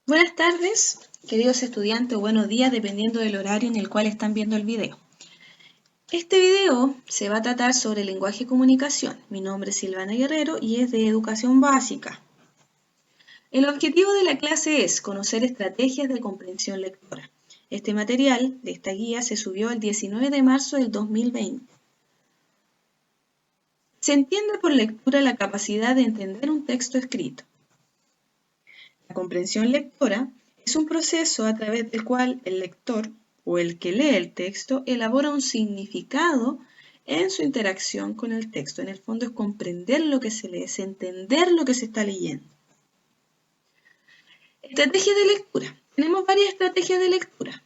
Buenas tardes, queridos estudiantes, o buenos días, dependiendo del horario en el cual están viendo el video. Este video se va a tratar sobre lenguaje y comunicación. Mi nombre es Silvana Guerrero y es de educación básica. El objetivo de la clase es conocer estrategias de comprensión lectora. Este material de esta guía se subió el 19 de marzo del 2020. Se entiende por lectura la capacidad de entender un texto escrito. La comprensión lectora es un proceso a través del cual el lector o el que lee el texto elabora un significado en su interacción con el texto. En el fondo es comprender lo que se lee, es entender lo que se está leyendo. Estrategias de lectura. Tenemos varias estrategias de lectura.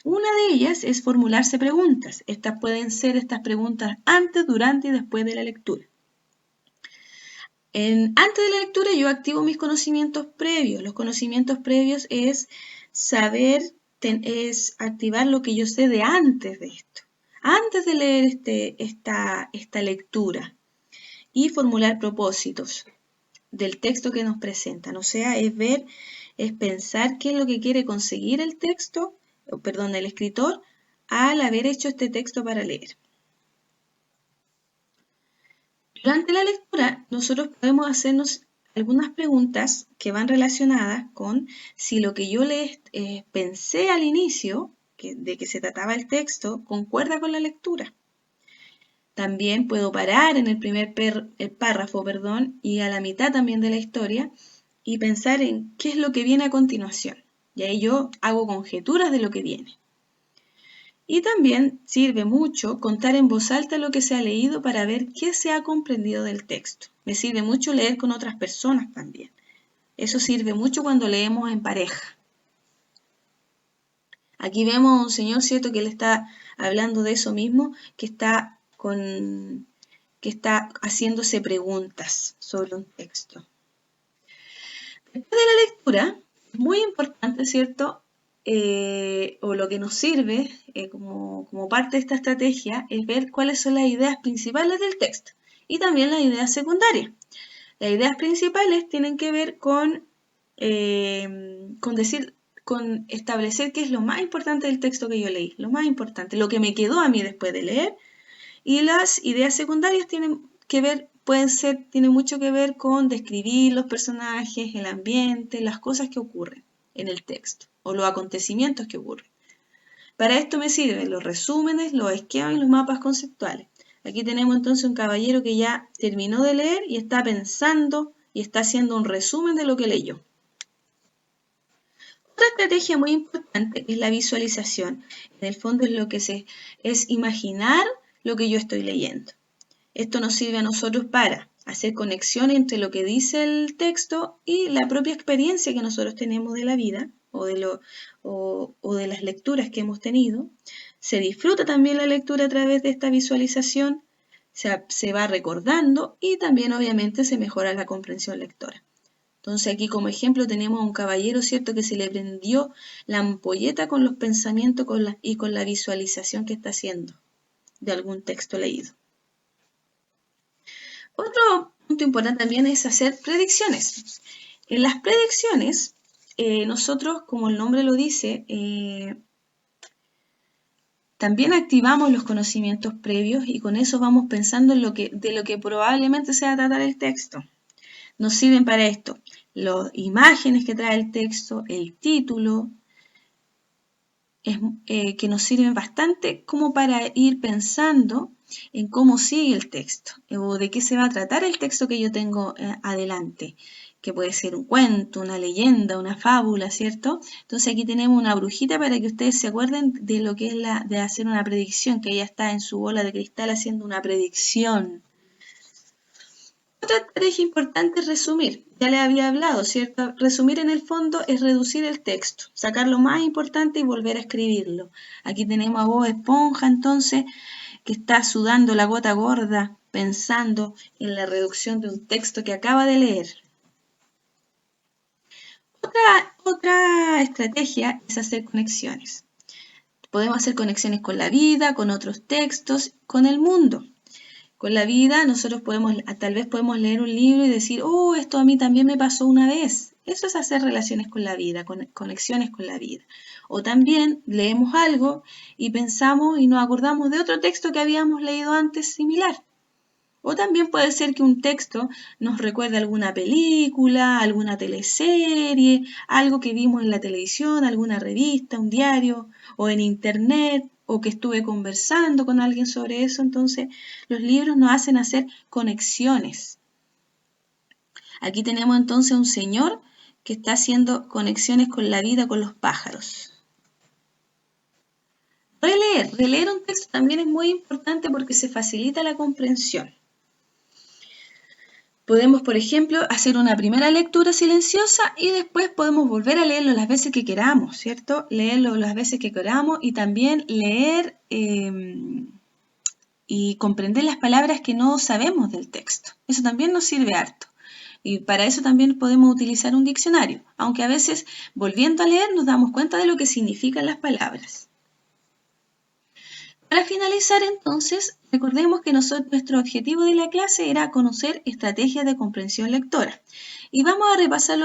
Una de ellas es formularse preguntas. Estas pueden ser estas preguntas antes, durante y después de la lectura. Antes de la lectura yo activo mis conocimientos previos. Los conocimientos previos es saber, es activar lo que yo sé de antes de esto. Antes de leer esta lectura y formular propósitos del texto que nos presentan. O sea, es ver, es pensar qué es lo que quiere conseguir el texto, perdón, el escritor al haber hecho este texto para leer. Durante la lectura, nosotros podemos hacernos algunas preguntas que van relacionadas con si lo que yo pensé al inicio, de que se trataba el texto, concuerda con la lectura. También puedo parar en el primer párrafo, y a la mitad también de la historia y pensar en qué es lo que viene a continuación. Y ahí yo hago conjeturas de lo que viene. Y también sirve mucho contar en voz alta lo que se ha leído para ver qué se ha comprendido del texto. Me sirve mucho leer con otras personas también. Eso sirve mucho cuando leemos en pareja. Aquí vemos a un señor, ¿cierto?, que le está hablando de eso mismo, que está haciéndose preguntas sobre un texto. Después de la lectura, es muy importante, ¿cierto?, o lo que nos sirve como parte de esta estrategia es ver cuáles son las ideas principales del texto y también las ideas secundarias. Las ideas principales tienen que ver con establecer qué es lo más importante del texto que yo leí, lo más importante, lo que me quedó a mí después de leer, y las ideas secundarias tienen mucho que ver con describir los personajes, el ambiente, las cosas que ocurren en el texto o los acontecimientos que ocurren. Para esto me sirven los resúmenes, los esquemas y los mapas conceptuales. Aquí tenemos entonces un caballero que ya terminó de leer y está pensando y está haciendo un resumen de lo que leyó. Otra estrategia muy importante es la visualización. En el fondo es imaginar lo que yo estoy leyendo. Esto nos sirve a nosotros para hacer conexión entre lo que dice el texto y la propia experiencia que nosotros tenemos de la vida o de las lecturas que hemos tenido. Se disfruta también la lectura a través de esta visualización, se va recordando y también obviamente se mejora la comprensión lectora. Entonces aquí como ejemplo tenemos a un caballero, ¿cierto?, que se le prendió la ampolleta con los pensamientos y con la visualización que está haciendo de algún texto leído. Otro punto importante también es hacer predicciones. En las predicciones, nosotros, como el nombre lo dice, también activamos los conocimientos previos y con eso vamos pensando en de lo que probablemente se va a tratar el texto. Nos sirven para esto las imágenes que trae el texto, el título, que nos sirven bastante como para ir pensando en cómo sigue el texto o de qué se va a tratar el texto que yo tengo adelante, que puede ser un cuento, una leyenda, una fábula, ¿cierto? Entonces aquí tenemos una brujita para que ustedes se acuerden de lo que es de hacer una predicción, que ella está en su bola de cristal haciendo una predicción. Otra estrategia importante es resumir. Ya les había hablado, ¿cierto? Resumir en el fondo es reducir el texto, sacar lo más importante y volver a escribirlo. Aquí tenemos a Bob Esponja, entonces, que está sudando la gota gorda, pensando en la reducción de un texto que acaba de leer. Otra estrategia es hacer conexiones. Podemos hacer conexiones con la vida, con otros textos, con el mundo. Con la vida nosotros tal vez podemos leer un libro y decir, oh, esto a mí también me pasó una vez. Eso es hacer relaciones con la vida, conexiones con la vida. O también leemos algo y pensamos y nos acordamos de otro texto que habíamos leído antes similar. O también puede ser que un texto nos recuerde alguna película, alguna teleserie, algo que vimos en la televisión, alguna revista, un diario o en internet, o que estuve conversando con alguien sobre eso. Entonces, los libros nos hacen hacer conexiones. Aquí tenemos entonces un señor que está haciendo conexiones con la vida, con los pájaros. Releer un texto también es muy importante porque se facilita la comprensión. Podemos, por ejemplo, hacer una primera lectura silenciosa y después podemos volver a leerlo las veces que queramos, ¿cierto? Leerlo las veces que queramos y también leer y comprender las palabras que no sabemos del texto. Eso también nos sirve harto. Y para eso también podemos utilizar un diccionario, aunque a veces volviendo a leer nos damos cuenta de lo que significan las palabras. Para finalizar entonces, recordemos que nuestro objetivo de la clase era conocer estrategias de comprensión lectora. Y vamos a repasar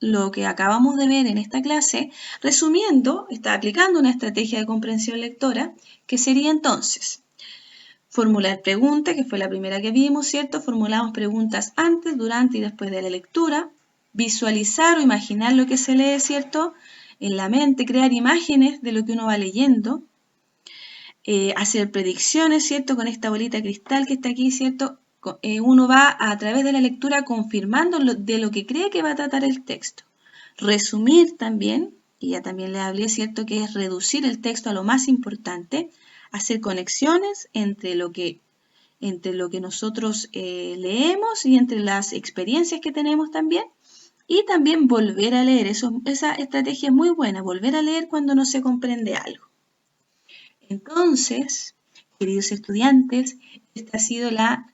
lo que acabamos de ver en esta clase, resumiendo, está aplicando una estrategia de comprensión lectora, que sería entonces formular preguntas, que fue la primera que vimos, ¿cierto? Formulamos preguntas antes, durante y después de la lectura, visualizar o imaginar lo que se lee, ¿cierto? En la mente, crear imágenes de lo que uno va leyendo, hacer predicciones, ¿cierto? Con esta bolita de cristal que está aquí, ¿cierto? Uno va a través de la lectura confirmando de lo que cree que va a tratar el texto. Resumir también, y ya también le hablé, ¿cierto? Que es reducir el texto a lo más importante, hacer conexiones entre lo que nosotros leemos y entre las experiencias que tenemos también. Y también volver a leer, esa estrategia es muy buena, volver a leer cuando no se comprende algo. Entonces, queridos estudiantes, esta ha sido la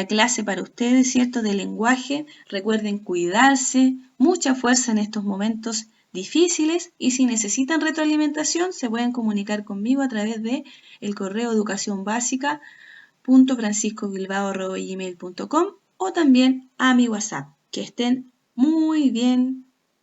clase para ustedes, ¿cierto?, de lenguaje. Recuerden cuidarse, mucha fuerza en estos momentos difíciles y si necesitan retroalimentación se pueden comunicar conmigo a través de el correo educacionbásica.franciscobilbao@gmail.com o también a mi WhatsApp. Que estén muy bien.